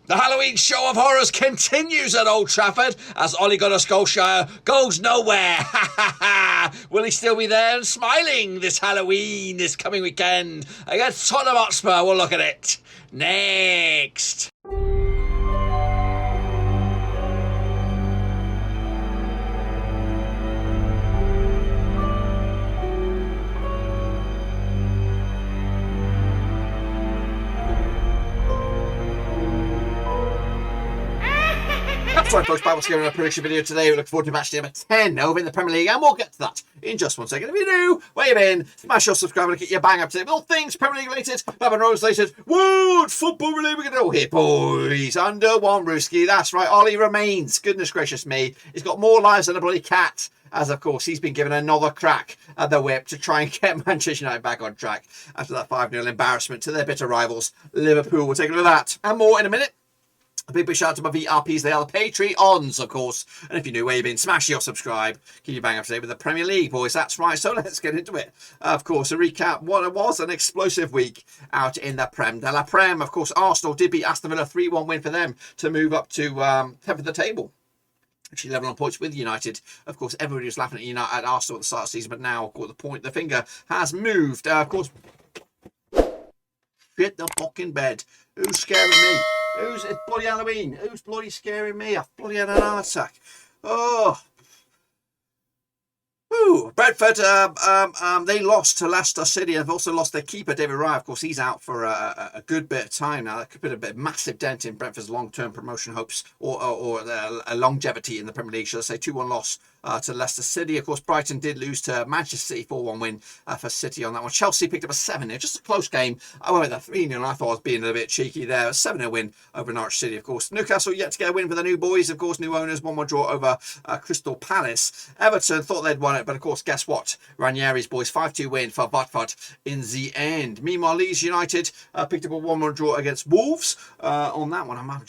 The Halloween show of horrors continues at Old Trafford as Ole Gunnar Solskjaer goes nowhere. Will he still be there and smiling this Halloween, this coming weekend against Tottenham Hotspur? We'll look at it next. That's right, folks. Bible's giving a prediction video today. We look forward to match number 10 over in the Premier League, and we'll get to that in just one second. If you're new, where you been, smash your subscribe and get your bang up to date with all things Premier League related, Babin Rose related, world football related. We're going to go here, boys, under one rooski. That's right, Ollie remains. Goodness gracious me. He's got more lives than a bloody cat. As, of course, he's been given another crack at the whip to try and get Manchester United back on track after that 5-0 embarrassment to their bitter rivals, Liverpool. We'll take a look at that and more in a minute. A big shout out to my VRPs. They are the Patreons, of course. And if you're new, where you've been, smash your subscribe. Keep you bang up to date with the Premier League, boys. That's right. So let's get into it. Of course, a recap. What it was an explosive week out in the Prem de la Prem. Of course, Arsenal did beat Aston Villa, 3-1 win for them to move up to 10th of the table. Actually level on points with United. Of course, everybody was laughing at United at Arsenal at the start of the season, but now, of course, the finger has moved. Of course, shit the fucking bed. Who's scaring me? It's bloody Halloween. Who's bloody scaring me? I've bloody had an heart attack. Oh. Ooh, Brentford, they lost to Leicester City. They've also lost their keeper, David Raya. Of course, he's out for a good bit of time now. That could put a bit of massive dent in Brentford's long-term promotion hopes or a longevity in the Premier League. Should I say 2-1 loss to Leicester City. Of course, Brighton did lose to Manchester City, 4-1 win for City on that one. Chelsea picked up a 7-0, just a close game. I went with a 3-0. I thought I was being a little bit cheeky there. A 7-0 win over Norwich City, of course. Newcastle yet to get a win for the new boys. Of course, new owners, 1-1 draw over Crystal Palace. Everton thought they'd won it, but of course, guess what? Ranieri's boys, 5-2 win for Watford in the end. Meanwhile, Leeds United picked up a 1-1 draw against Wolves. On that one, I'm a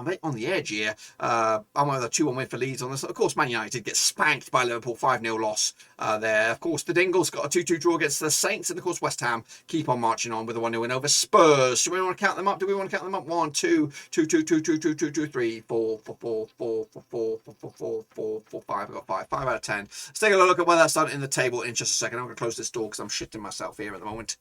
bit on the edge here. I went with a 2-1 win for Leeds on this. Of course, Man United gets spanked by Liverpool, 5-0 loss there. Of course, the Dingles got a 2-2 draw against the Saints, and of course, West Ham keep on marching on with a 1-0 win over Spurs. Do we want to count them up? 1, 2, 3, 4, 5. I've got 5 out of 10. Let's take a look at where that's done in the table in just a second. I'm going to close this door because I'm shitting myself here at the moment.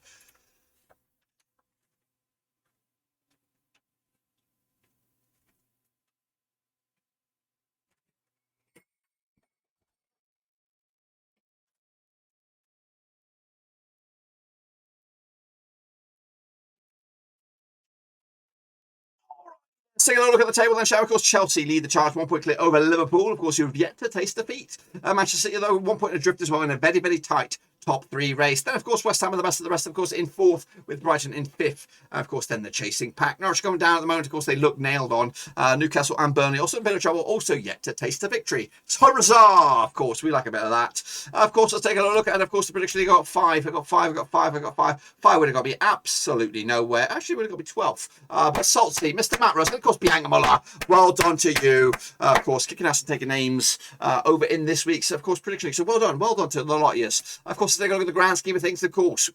Let's take a look at the table then, shall we? Of course, Chelsea lead the charge, 1 point clear over Liverpool. Of course, who have yet to taste defeat. Manchester City, though, 1 point adrift as well in a very, very tight top 3 race. Then, of course, West Ham and the best of the rest, of course, in 4th with Brighton in 5th. Of course, then the chasing pack. Norwich going down at the moment. Of course, they look nailed on. Newcastle and Burnley also in a bit of trouble, also yet to taste a victory. Huzzah! Of course, we like a bit of that. Of course, let's take a look at, and of course, the prediction, they got 5. I got 5. 5 would have got me absolutely nowhere. Actually, would have got me 12th. But Salty, Mr. Matt Russ, and of course, Bianca Muller. Well done to you. Of course, kicking ass and taking names over in this week's, of course, prediction. So well done to the lot of you. Of course, let's take a look at the grand scheme of things, of course.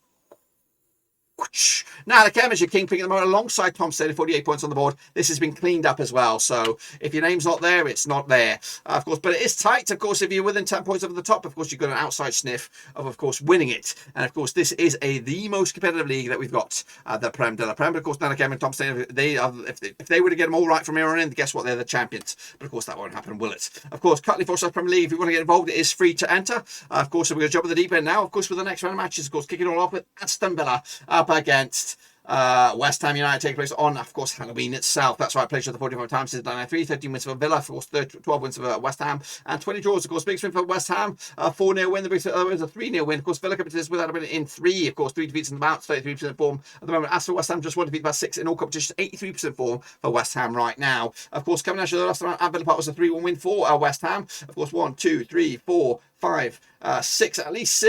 Now, the Championship Kingpin at the moment alongside Tom Steady, 48 points on the board. This has been cleaned up as well. So if your name's not there, it's not there. Of course, but it is tight. Of course, if you're within 10 points over the top, of course, you've got an outside sniff of course, winning it. And of course, this is the most competitive league that we've got, the Prem de la Prem. But of course, Nana Kevin and Tom Steady, if they were to get them all right from here on in, guess what? They're the champions. But of course, that won't happen, will it? Of course, Cutley 4-star Premier League, if you want to get involved, it is free to enter. Of course, so we're going to jump at the deep end now. Of course, with the next round of matches, of course, kicking it all off with Aston Villa up against West Ham United, taking place on, of course, Halloween itself. That's right, played the 45 times since 1993, 13 wins for Villa, of course, 12 wins for West Ham, and 20 draws. Of course, biggest win for West Ham, 4-0 win. The biggest was a 3-0 win. Of course, Villa competitions without a minute in 3. Of course, 3 defeats in the bout, 33% form at the moment. As for West Ham, just 1 defeat by 6 in all competitions, 83% form for West Ham right now. Of course, coming out of the last round at Villa Park was a 3-1 win for West Ham. Of course, 1, 2, 3, 4, at least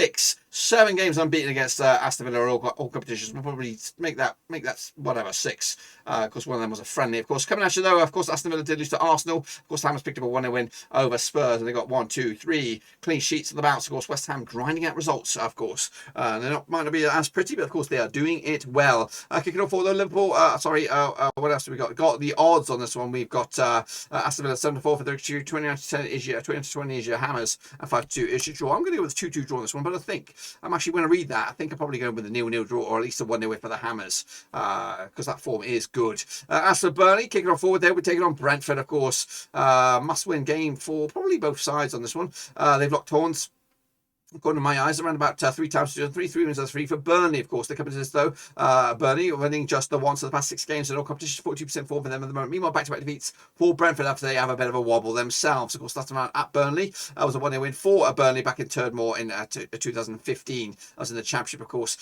7 games unbeaten against Aston Villa, all competitions. We'll probably make that whatever 6. Of course, one of them was a friendly. Of course, coming at you though, of course, Aston Villa did lose to Arsenal. Of course, Hammers picked up a 1-0 win over Spurs, and they got 1, 2, 3 clean sheets on the bounce. Of course, West Ham grinding out results. Of course, might not be as pretty, but of course they are doing it well. Kicking off for the Liverpool. What else have we got? Got the odds on this one. We've got Aston Villa 7-4 for the 29-10 is your 20-20 is your Hammers, and 5-2 is your draw. I'm going to go with a 2-2 draw on this one, but I think I'm actually going to read that. I think I'm probably going with a 0-0 draw, or at least a 1-0 win for the Hammers, because that form is good. As for Burnley, kicking off forward there, we're taking on Brentford, of course. Must-win game for probably both sides on this one. They've locked horns. According to my eyes, around about 3 times to 3 wins are 3 for Burnley. Of course, they come into this though. Burnley winning just the once of the past 6 games in all competitions, 42% form for them at the moment. Meanwhile, back-to-back defeats for Brentford after they have a bit of a wobble themselves. Of course, last time at Burnley, that was a 1-0 win for Burnley back in Turdmore in 2015. That was in the Championship, of course.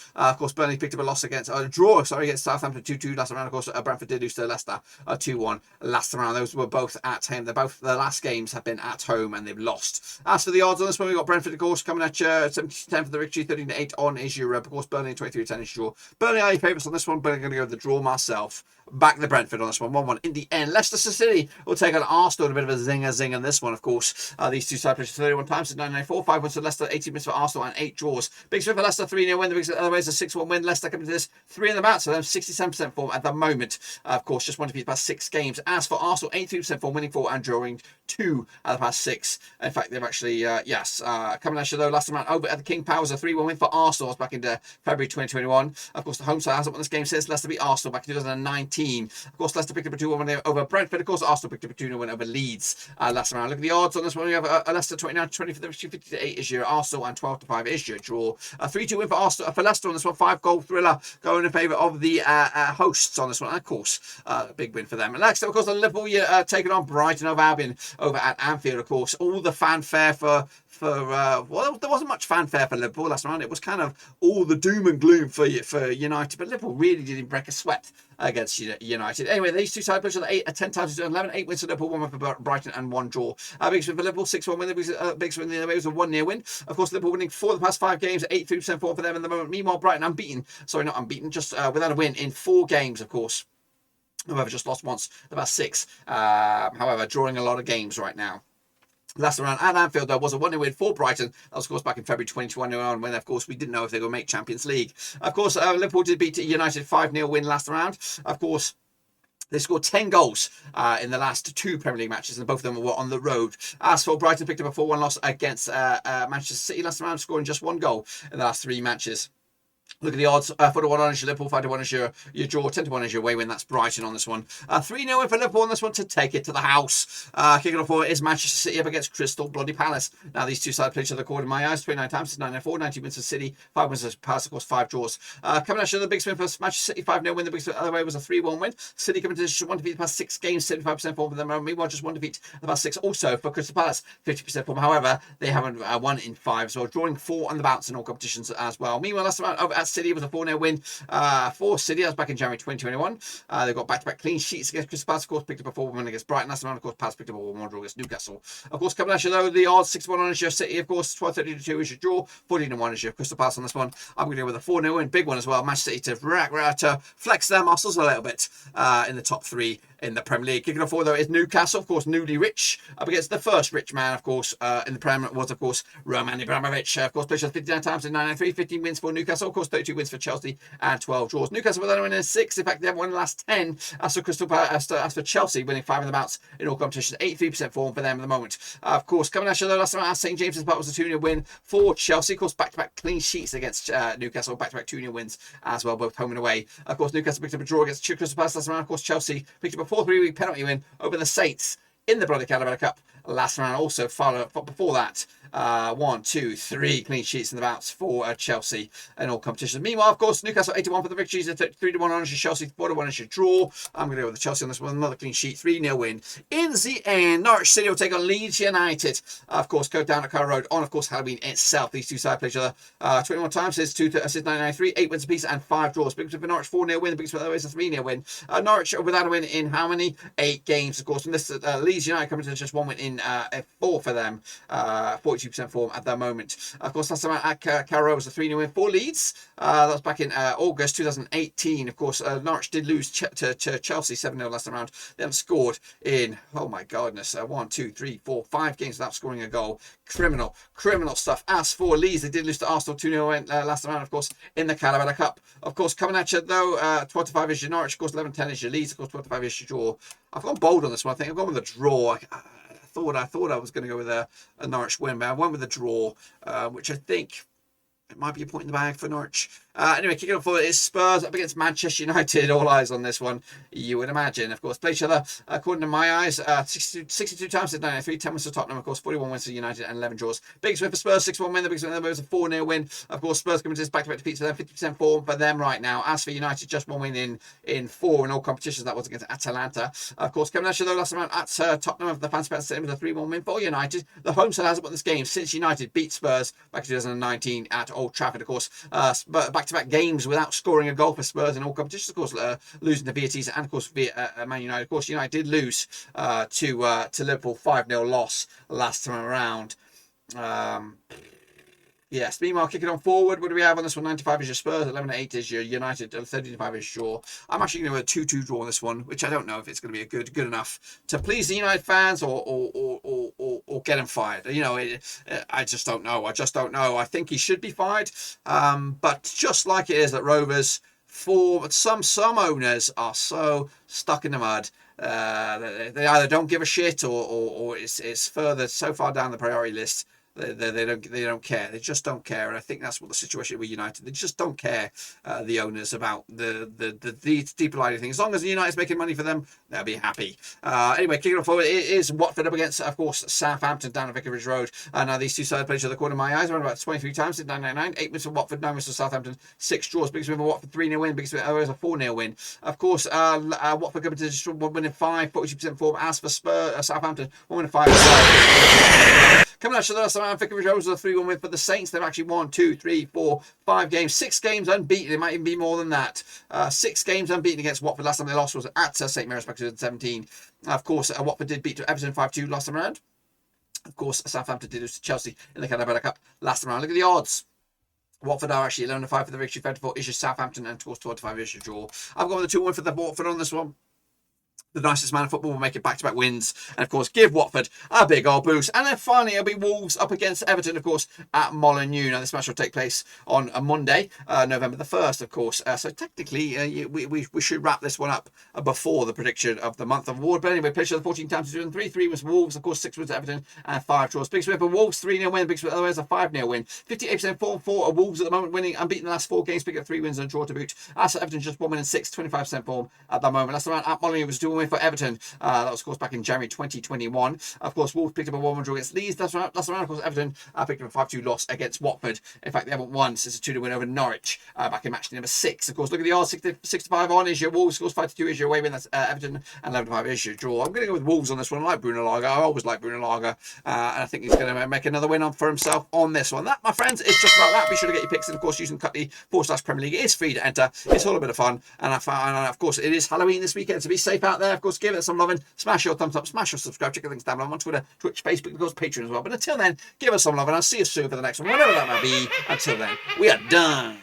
Burnley picked up a loss against against Southampton 2-2 last round. Of course, Brentford did lose to Leicester 2-1 last round. Those were both at home. The last games have been at home and they've lost. As for the odds on this one, we've got Brentford, of course, coming at 70-10 for the victory, 13-8 on is your of course Burnley, 23-10 is your draw. Burnley are your favourites on this one, but I'm going to go with the draw myself. Back the Brentford on this one, 1-1 in the end. Leicester City will take on Arsenal, a bit of a zing in this one, of course. These two side players 31 times in 1994, 5 wins for Leicester, 18 wins for Arsenal, and 8 draws. Big win for Leicester, 3-0 win. The big otherwise a 6-1 win. Leicester coming to this 3 in the match, so they're 67% form at the moment. Of course, just one defeat past 6 games. As for Arsenal, 83% form, winning 4 and drawing 2 out of the past 6. In fact, they've actually, coming at you though, last time over at the King Power was a 3-1 win for Arsenal back in February 2021. Of course, the home side hasn't won this game since Leicester beat Arsenal back in 2019. Of course, Leicester picked up a 2-1 win over Brentford. Of course, Arsenal picked up a 2-0 win over Leeds last round. Look at the odds on this one. We have a Leicester 29-20 for the 50-8 is your Arsenal, and 12-5 is your draw. A 3-2 win for Arsenal for Leicester on this one. 5-goal thriller going in favour of the hosts on this one. And of course, a big win for them. And next, of course, the Liverpool taking on Brighton of Albion over at Anfield. Of course, all the fanfare for well, there wasn't much fanfare for Liverpool last round. It was kind of all the doom and gloom for United, but Liverpool really didn't break a sweat against United. Anyway, these two side players are 10 times to 11, 8 wins for Liverpool, 1 win for Brighton, and 1 draw. Biggest win for Liverpool, 6-1 win. Biggest win the other way was a 1-0 win. Of course, Liverpool winning 4 of the past 5 games, 83% form for them at the moment. Meanwhile, Brighton not unbeaten, just without a win in 4 games, of course. However, just lost once the past 6. However, drawing a lot of games right now. Last round at Anfield, there was a 1-0 win for Brighton. That was, of course, back in February 2021, when, of course, we didn't know if they were going to make Champions League. Of course, Liverpool did beat United 5-0 win last round. Of course, they scored 10 goals in the last 2 Premier League matches, and both of them were on the road. As for Brighton, picked up a 4-1 loss against Manchester City last round, scoring just 1 goal in the last 3 matches. Look at the odds. 4-1 on is your Liverpool, 5-1 is your draw, 10-1 is your away win. That's Brighton on this one. 3-0 win for Liverpool on this one to take it to the house. Kicking off for is Manchester City up against Crystal Bloody Palace. Now, these two sides play each other according to my eyes. 29 times since 1994, 19 wins for City, 5 wins for Palace, of course, 5 draws. Coming out, the big win for Manchester City, 5-0 win. The big other way was a 3-1 win. City coming to this 1 defeat the past 6 games, 75% form for them. Meanwhile, just 1 defeat the past 6 also for Crystal Palace, 50% form. However, they haven't won in 5, so drawing 4 on the bounce in all competitions as well. Meanwhile, last round over at City was a 4-0 win for City. That was back in January 2021. They've got back-to-back clean sheets against Crystal Palace. Of course, picked up a 4-1 win against Brighton last round. Of course, Palace picked up a 1-1 draw against Newcastle. Of course, coming at you though, the odds 6-1 on is your City. Of course, 12-32 is your draw, 14-1 is your Crystal Palace on this one. I'm going to go with a 4-0 win, big one as well. Manchester City to flex their muscles a little bit in the top 3 in the Premier League. Kicking off forward though is Newcastle, of course, newly rich, up against the first rich man, of course, in the Premier was, of course, Roman Abramovich. Of course, played 59 times in 1993, 15 wins for Newcastle, of course, 32 wins for Chelsea, and 12 draws. Newcastle without a win in 6. In fact, they haven't won in the last 10. As for Chelsea, winning 5 in the bounce in all competitions, 83% form for them at the moment. Of course, coming at you though, last round, St James's Park was a 2-0 win for Chelsea. Of course, back-to-back clean sheets against Newcastle, back-to-back 2-0 wins as well, both home and away. Of course, Newcastle picked up a draw against Crystal Palace last round. Of course, Chelsea picked up a 4-3 penalty win over the Saints in the Bloody Carabao Cup last round. Also, before that, 1, 2, 3 clean sheets in the bouts for Chelsea in all competitions. Meanwhile, of course, Newcastle 81 for the victories, 3-1 on your Chelsea, 4-1 is your draw. I'm going to go with the Chelsea on this one. Another clean sheet, 3-0 win. In the end, Norwich City will take on Leeds United. Of course, go down at Carrow Road on, of course, Halloween itself. These two sides play each other 21 times since 1993, 8 wins apiece and 5 draws. Biggest for Norwich, 4-0 win. The biggest for the other is a 3-0 win. Norwich without a win in how many? 8 games, of course. From this, Leeds United coming to just 1 win in in 4 for them. 42% form at the moment. Of course, last time at Carrow was a 3-0 win for Leeds. That was back in August 2018. Of course, Norwich did lose to Chelsea 7-0 last time around. They haven't scored in, oh my goodness, 1, 2, 3, 4, 5 games without scoring a goal. Criminal stuff. As for Leeds, they did lose to Arsenal 2-0 last time around, of course, in the Carabao Cup. Of course, coming at you though, 25 is your Norwich, of course, 11-10 is your Leeds, of course, 25 is your draw. I've gone bold on this one. I think I've gone with a draw. I thought I was going to go with a Norwich win, but I went with a draw, which I think it might be a point in the bag for Norwich. Anyway, kicking off for it is Spurs up against Manchester United. All eyes on this one, you would imagine. Of course, play each other, according to my eyes, 62 times since 93, 10 wins for Tottenham, of course, 41 wins for United and 11 draws. Biggest win for Spurs, 6-1 win. The biggest win was a 4-0 win. Of course, Spurs coming to this back-to-back defeats for them, 50% form for them right now. As for United, just 1 win in 4 in all competitions. That was against Atalanta. Of course, coming at you though, last round at Tottenham, the fans expected with a 3-1 win for United. The home side hasn't won this game since United beat Spurs back in 2019 at Old Trafford, of course. Back-to-back games without scoring a goal for Spurs in all competitions, of course, losing to Betis and of course Man United. Of course, United did lose to Liverpool, 5-0 loss last time around. Yes, meanwhile, kicking on forward, what do we have on this one? 95 is your Spurs, 11-8 is your United, 35 is your... I'm actually going to go a 2-2 draw on this one, which I don't know if it's going to be good enough to please the United fans or get him fired. You know, I just don't know. I think he should be fired. But just like it is at Rovers, for some owners are so stuck in the mud. They either don't give a shit or it's further so far down the priority list. They don't care. They just don't care, and I think that's what the situation with United. They just don't care, the owners, about the deeper lighting thing. As long as the United's making money for them, they'll be happy. Anyway, kicking off forward, it is Watford up against, of course, Southampton down at Vicarage Road. Now these two sides play each other according to my eyes around about 23 times in 999. 8 wins for Watford, 9 wins for Southampton, 6 draws. Biggest win for Watford, 3-0 win. Biggest win was a 4-0 win. Of course, Watford coming to just 1 win in 5, 42% form. As for Spurs, Southampton, 1 win in 5. Coming out to the last time, Vicarage Road was a 3-1 win for the Saints. They've actually won 2, 3, 4, 5 games. 6 games unbeaten. It might even be more than that. 6 games unbeaten against Watford. Last time they lost was at St Mary's back in 2017. Of course, Watford did beat Everton 5-2 last time around. Of course, Southampton did lose to Chelsea in the Carabao Cup last time around. Look at the odds. Watford are actually 11-5 for the victory. 54 is your Southampton, and of course 25 is your draw. I've gone with the 2-1 for the Watford on this one. The nicest man in football will make it back-to-back wins and, of course, give Watford a big old boost. And then finally, it'll be Wolves up against Everton, of course, at Molineux. Now, this match will take place on a Monday, November the 1st, of course. So technically, we should wrap this one up before the prediction of the month of award. But anyway, played the 14 times to 3. 3 was Wolves, of course, 6 wins to Everton, and 5 draws. Biggest win for Wolves, 3-0 win. Biggest win, otherwise, a 5-0 win. 58% form for Wolves at the moment, winning, unbeaten the last 4 games, picking up 3 wins and a draw to boot. As for Everton, just 1 win and 6, 25% form at the moment. Last round at Molineux was 2-1 win for Everton. That was, of course, back in January 2021. Of course, Wolves picked up a 1-1 draw against Leeds. That's right. Of course, Everton picked up a 5-2 loss against Watford. In fact, they haven't won since a 2-2 win over Norwich back in match number 6. Of course, look at the odds. 65 on is your Wolves. Of course, 5-2 is your away win. That's Everton. And 11-5 is your draw. I'm going to go with Wolves on this one. I like Bruno Lager. I always like Bruno Lager. And I think he's going to make another win for himself on this one. That, my friends, is just about that. Be sure to get your picks. And, of course, using Cutly/Premier League. It is free to enter. It's all a bit of fun. And, of course, it is Halloween this weekend. So be safe out there. Of course, give it some loving. Smash your thumbs up, smash your subscribe, check the links down below on Twitter, Twitch, Facebook, and of course Patreon as well. But until then, give us some love and I'll see you soon for the next one, whatever that might be. Until then, we are done.